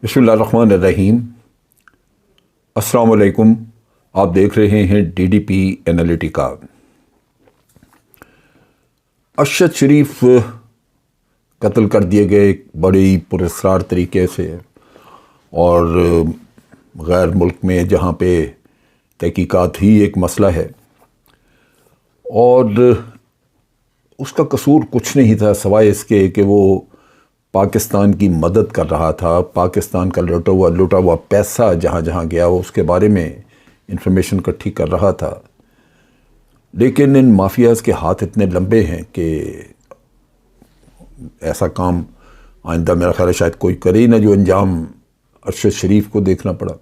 बिस्मिल्लाहिर्रहमानिर्रहीम। अस्सलाम वालेकुम। आप देख रहे हैं DDP एनालिटिका। अरशद शरीफ कत्ल कर दिए गए बड़ी पुरस्कार तरीके से, और गैर मुल्क में जहाँ पे तहकीकात ही एक मसला है, और उसका कसूर कुछ नहीं था सिवाय इसके कि वो पाकिस्तान की मदद कर रहा था। पाकिस्तान का लुटा हुआ पैसा जहाँ जहाँ गया वो उसके बारे में इंफॉर्मेशन इकट्ठी कर रहा था। लेकिन इन माफियाज़ के हाथ इतने लंबे हैं कि ऐसा काम आइंदा मेरा ख्याल है शायद कोई करे ही ना जो अंजाम अरशद शरीफ को देखना पड़ा।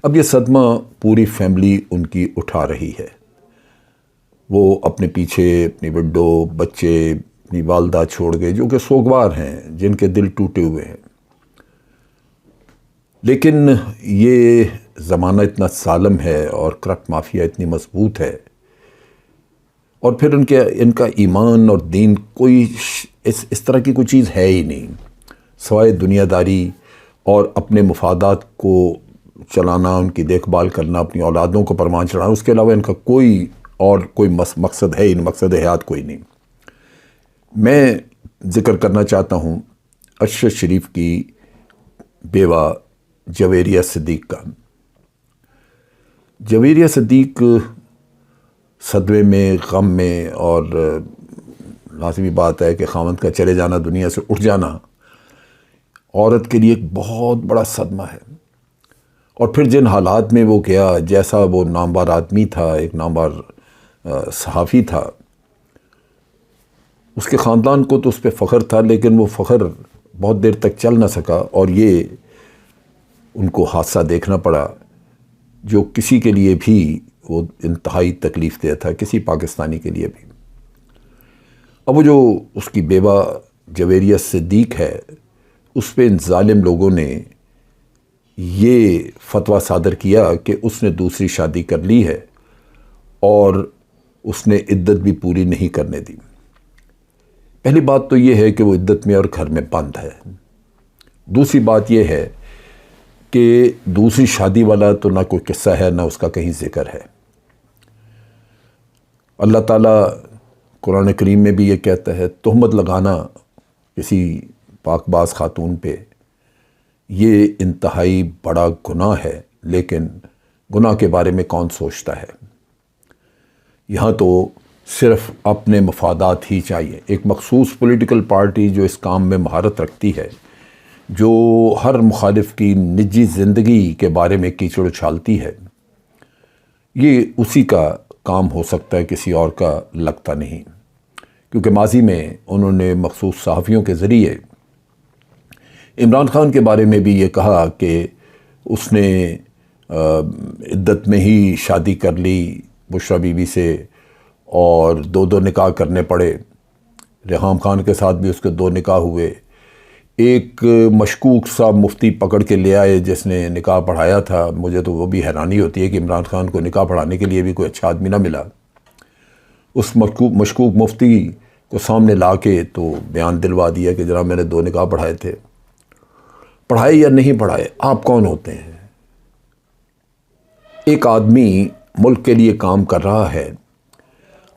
अब ये सदमा पूरी फैमिली उनकी उठा रही है। वो अपने पीछे अपनी विडो, बच्चे, अपनी वालदा छोड़ गए जो कि सोगवार हैं, जिनके दिल टूटे हुए हैं। लेकिन ये ज़माना इतना सालम है और करप्ट माफिया इतनी मजबूत है, और फिर इनका ईमान और दीन कोई इस तरह की कोई चीज़ है ही नहीं, सवाए दुनियादारी और अपने मुफादात को चलाना, उनकी देखभाल करना, अपनी औलादों को परवान चढ़ाना। उसके अलावा इनका कोई मकसद है ही नहीं, मकसद हयात कोई नहीं। मैं ज़िक्र करना चाहता हूँ अरशद शरीफ की बेवा जवेरिया सिद्दीक का। जवेरिया सिद्दीक सदमे में, गम में, और लाज़मी बात है कि ख़ावंद का चले जाना, दुनिया से उठ जाना औरत के लिए एक बहुत बड़ा सदमा है। और फिर जिन हालात में वो गया, जैसा वो नामवर आदमी था, एक नामवर सहाफ़ी था, उसके ख़ानदान को तो उस पर फ़ख्र था, लेकिन वो फ़ख्र बहुत देर तक चल ना सका, और ये उनको हादसा देखना पड़ा जो किसी के लिए भी वो इंतहाई तकलीफ़ देह था, किसी पाकिस्तानी के लिए भी। अब वो जो उसकी बेवा जवेरिया सिद्दीक है, उस पर इन ज़ालिम लोगों ने ये फतवा सादर किया कि उसने दूसरी शादी कर ली है और उसने इद्दत भी पूरी नहीं करने दी। पहली बात तो ये है कि वो इद्दत में और घर में बंद है। दूसरी बात ये है कि दूसरी शादी वाला तो ना कोई किस्सा है, ना उसका कहीं जिक्र है। अल्लाह ताला कुरान करीम में भी ये कहता है, तोहमत लगाना किसी पाकबाज खातून पे ये इंतहाई बड़ा गुनाह है, लेकिन गुनाह के बारे में कौन सोचता है। यहाँ तो सिर्फ अपने मफादात ही चाहिए। एक मखसूस पॉलिटिकल पार्टी जो इस काम में महारत रखती है, जो हर मुखालिफ की निजी ज़िंदगी के बारे में कीचड़ उछालती है, ये उसी का काम हो सकता है, किसी और का लगता नहीं। क्योंकि माजी में उन्होंने मखसूस सहाफ़ियों के ज़रिए इमरान खान के बारे में भी ये कहा कि उसने इद्दत में ही शादी कर ली बुशरा बीबी से, और दो निकाह करने पड़े। रेहाम खान के साथ भी उसके 2 निकाह हुए। एक मशकूक सा मुफ्ती पकड़ के ले आए जिसने निकाह पढ़ाया था। मुझे तो वो भी हैरानी होती है कि इमरान खान को निकाह पढ़ाने के लिए भी कोई अच्छा आदमी ना मिला। उस मशकूक मुफ्ती को सामने ला के तो बयान दिलवा दिया कि जनाब मैंने 2 निकाह पढ़ाए थे। पढ़ाए या नहीं पढ़ाए, आप कौन होते हैं? एक आदमी मुल्क के लिए काम कर रहा है,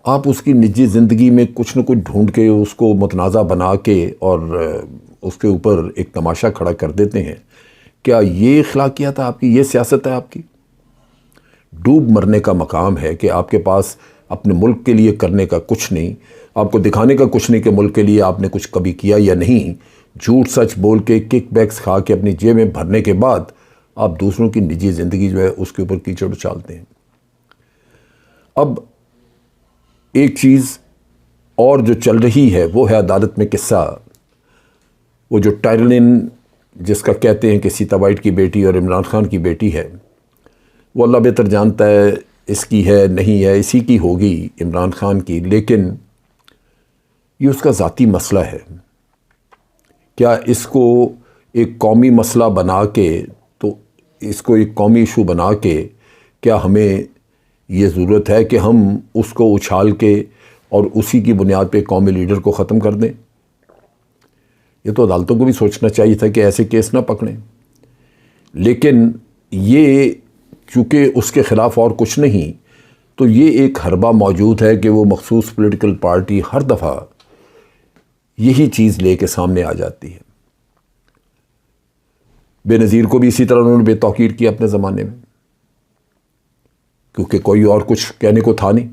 आप उसकी निजी ज़िंदगी में कुछ न कुछ ढूंढ के उसको मुतनाज़ा बना के और उसके ऊपर एक तमाशा खड़ा कर देते हैं। क्या ये अखलाकियात है आपकी? ये सियासत है आपकी? डूब मरने का मकाम है कि आपके पास अपने मुल्क के लिए करने का कुछ नहीं, आपको दिखाने का कुछ नहीं कि मुल्क के लिए आपने कुछ कभी किया या नहीं। झूठ सच बोल के, किक बैक्स खा के अपनी जेब में भरने के बाद आप दूसरों की निजी ज़िंदगी जो है उसके ऊपर कीचड़ उछालते हैं। अब एक चीज़ और जो चल रही है वो है अदालत में किस्सा। वो जो टायरलिन जिसका कहते हैं कि सीता वाइट की बेटी और इमरान खान की बेटी है, वो अल्लाह बेहतर जानता है इसकी है नहीं है, इसी की होगी इमरान खान की, लेकिन ये उसका ज़ाती मसला है। क्या इसको एक कौमी मसला बना के, तो इसको एक कौमी इशू बना के क्या हमें ये ज़रूरत है कि हम उसको उछाल के और उसी की बुनियाद पे कौमी लीडर को ख़त्म कर दें? ये तो अदालतों को भी सोचना चाहिए था कि ऐसे केस ना पकड़ें। لیکن یہ چونکہ اس کے خلاف اور کچھ نہیں، تو یہ ایک حربہ موجود ہے کہ وہ مخصوص پولیٹیکل پارٹی ہر دفعہ یہی چیز لے کے سامنے آ جاتی ہے۔ بے نظیر کو بھی اسی طرح انہوں نے بے توقیر کیا اپنے زمانے میں، کیونکہ کوئی اور کچھ کہنے کو تھا نہیں۔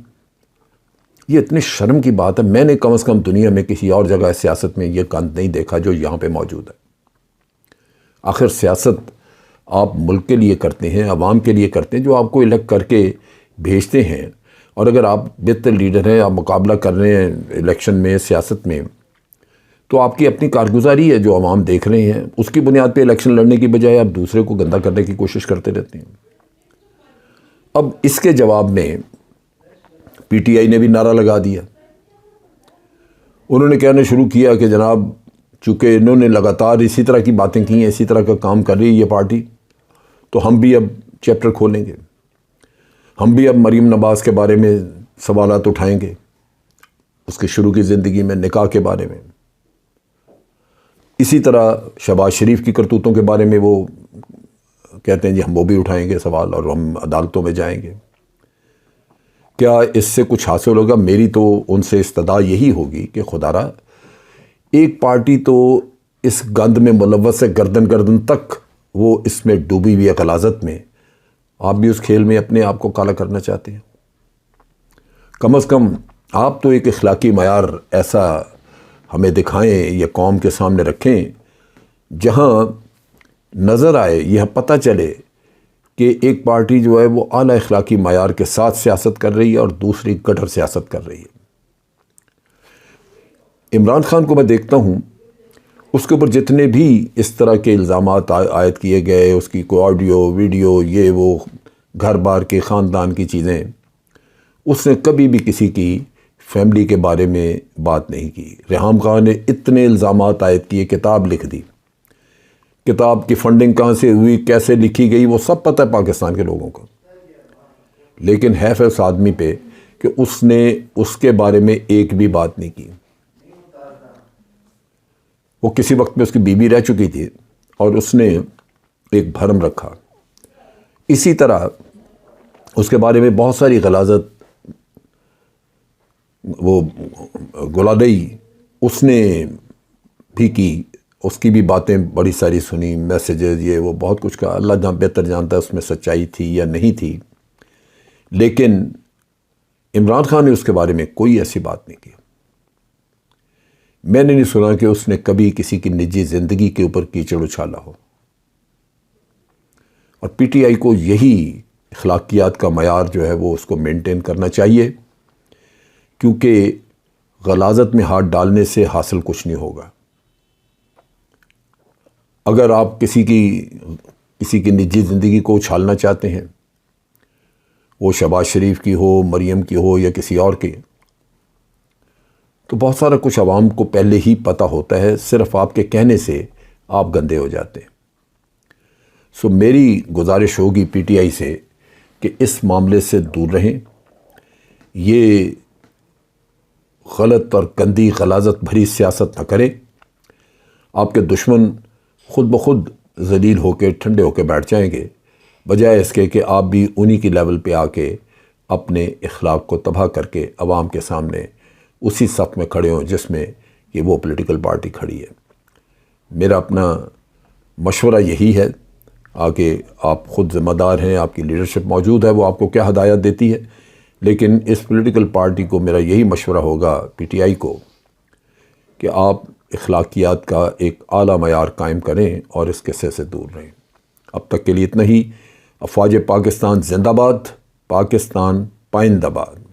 یہ اتنی شرم کی بات ہے، میں نے کم از کم دنیا میں کسی اور جگہ سیاست میں یہ گند نہیں دیکھا جو یہاں پہ موجود ہے۔ آخر سیاست آپ ملک کے لیے کرتے ہیں، عوام کے لیے کرتے ہیں، جو آپ کو الیکٹ کر کے بھیجتے ہیں، اور اگر آپ بہتر لیڈر ہیں، آپ مقابلہ کر رہے ہیں الیکشن میں، سیاست میں، تو آپ کی اپنی کارگزاری ہے جو عوام دیکھ رہے ہیں، اس کی بنیاد پہ الیکشن لڑنے کی بجائے آپ دوسرے کو گندا کرنے کی کوشش کرتے رہتے ہیں۔ اب اس کے جواب میں پی ٹی آئی نے بھی نعرہ لگا دیا۔ انہوں نے کہنا شروع کیا کہ جناب چونکہ انہوں نے لگاتار اسی طرح کی باتیں کی ہیں، اسی طرح کا کام کر رہی ہے یہ پارٹی، تو ہم بھی اب چیپٹر کھولیں گے، ہم بھی اب مریم نواز کے بارے میں سوالات اٹھائیں گے، اس کے شروع کی زندگی میں، نکاح کے بارے میں، اسی طرح شہباز شریف کی کرتوتوں کے بارے میں وہ کہتے ہیں جی ہم وہ بھی اٹھائیں گے سوال، اور ہم عدالتوں میں جائیں گے۔ کیا اس سے کچھ حاصل ہوگا؟ میری تو ان سے استدعا یہی ہوگی کہ خدارا ایک پارٹی تو اس گند میں ملوث ہے، گردن گردن تک وہ اس میں ڈوبی ہوئی ہے غلاظت میں، آپ بھی اس کھیل میں اپنے آپ کو کالا کرنا چاہتے ہیں؟ کم از کم آپ تو ایک اخلاقی معیار ایسا ہمیں دکھائیں یا قوم کے سامنے رکھیں جہاں نظر آئے، یہ پتہ چلے کہ ایک پارٹی جو ہے وہ اعلیٰ اخلاقی معیار کے ساتھ سیاست کر رہی ہے اور دوسری گٹر سیاست کر رہی ہے۔ عمران خان کو میں دیکھتا ہوں، اس کے اوپر جتنے بھی اس طرح کے الزامات عائد کیے گئے، اس کی کوئی آڈیو ویڈیو، یہ وہ گھر بار کے خاندان کی چیزیں، اس نے کبھی بھی کسی کی فیملی کے بارے میں بات نہیں کی۔ ریحام خان نے اتنے الزامات عائد کیے، کتاب لکھ دی، کتاب کی فنڈنگ کہاں سے ہوئی، کیسے لکھی گئی، وہ سب پتہ ہے پاکستان کے لوگوں کو، لیکن حیف ہے اس آدمی پہ کہ اس نے اس کے بارے میں ایک بھی بات نہیں کی۔ وہ کسی وقت میں اس کی بیوی رہ چکی تھی اور اس نے ایک بھرم رکھا، اسی طرح اس کے بارے میں بہت ساری غلاظت وہ گلادئی اس نے بھی کی، اس کی بھی باتیں بڑی ساری سنی، میسیجز، یہ وہ بہت کچھ کہا، اللہ جہاں بہتر جانتا ہے اس میں سچائی تھی یا نہیں تھی، لیکن عمران خان نے اس کے بارے میں کوئی ایسی بات نہیں کی۔ میں نے نہیں سنا کہ اس نے کبھی کسی کی نجی زندگی کے اوپر کیچڑ اچھالا ہو، اور پی ٹی آئی کو یہی اخلاقیات کا معیار جو ہے وہ اس کو مینٹین کرنا چاہیے، کیونکہ غلاظت میں ہاتھ ڈالنے سے حاصل کچھ نہیں ہوگا۔ اگر آپ کسی کی نجی زندگی کو اچھالنا چاہتے ہیں، وہ شہباز شریف کی ہو، مریم کی ہو یا کسی اور کی، تو بہت سارا کچھ عوام کو پہلے ہی پتہ ہوتا ہے، صرف آپ کے کہنے سے آپ گندے ہو جاتے ہیں۔ سو میری گزارش ہوگی پی ٹی آئی سے کہ اس معاملے سے دور رہیں، یہ غلط اور گندی غلاظت بھری سیاست نہ کریں، آپ کے دشمن خود بخود ذلیل ہو کے ٹھنڈے ہو کے بیٹھ جائیں گے، بجائے اس کے کہ آپ بھی انہی کی لیول پہ آ کے اپنے اخلاق کو تباہ کر کے عوام کے سامنے اسی صف میں کھڑے ہوں جس میں کہ وہ پولیٹیکل پارٹی کھڑی ہے۔ میرا اپنا مشورہ یہی ہے، آگے آپ خود ذمہ دار ہیں، آپ کی لیڈرشپ موجود ہے، وہ آپ کو کیا ہدایت دیتی ہے، لیکن اس پولیٹیکل پارٹی کو میرا یہی مشورہ ہوگا، پی ٹی آئی کو، کہ آپ اخلاقیات کا ایک اعلیٰ معیار قائم کریں اور اس قصے سے دور رہیں۔ اب تک کے لیے اتنا ہی۔ افواج پاکستان زندہ باد، پاکستان پائندہ باد۔